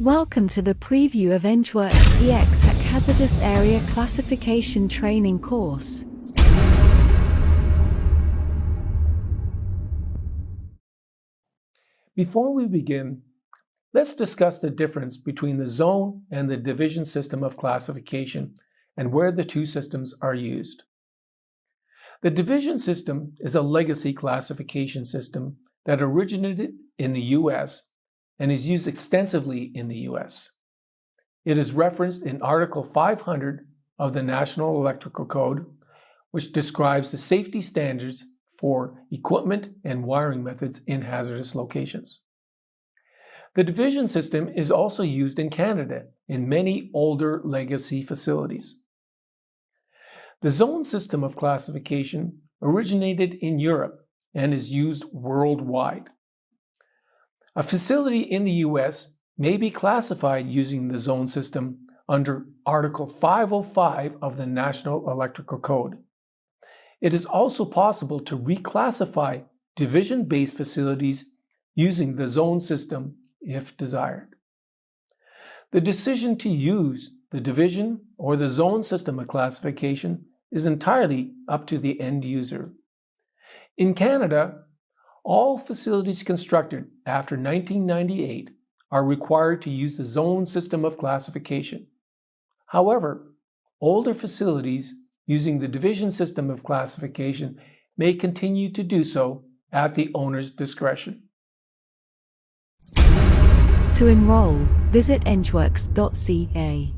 Welcome to the preview of EngWorks.ca ExHAC Hazardous Area Classification Training Course. Before we begin, let's discuss the difference between the zone and the division system of classification and where the two systems are used. The division system is a legacy classification system that originated in the U.S. and is used extensively in the U.S. It is referenced in Article 500 of the National Electrical Code, which describes the safety standards for equipment and wiring methods in hazardous locations. The division system is also used in Canada in many older legacy facilities. The zone system of classification originated in Europe and is used worldwide. A facility in the U.S. may be classified using the zone system under Article 505 of the National Electrical Code. It is also possible to reclassify division-based facilities using the zone system if desired. The decision to use the division or the zone system of classification is entirely up to the end user. In Canada, all facilities constructed after 1998 are required to use the zone system of classification. However, older facilities using the division system of classification may continue to do so at the owner's discretion. To enroll, visit EngWorks.ca.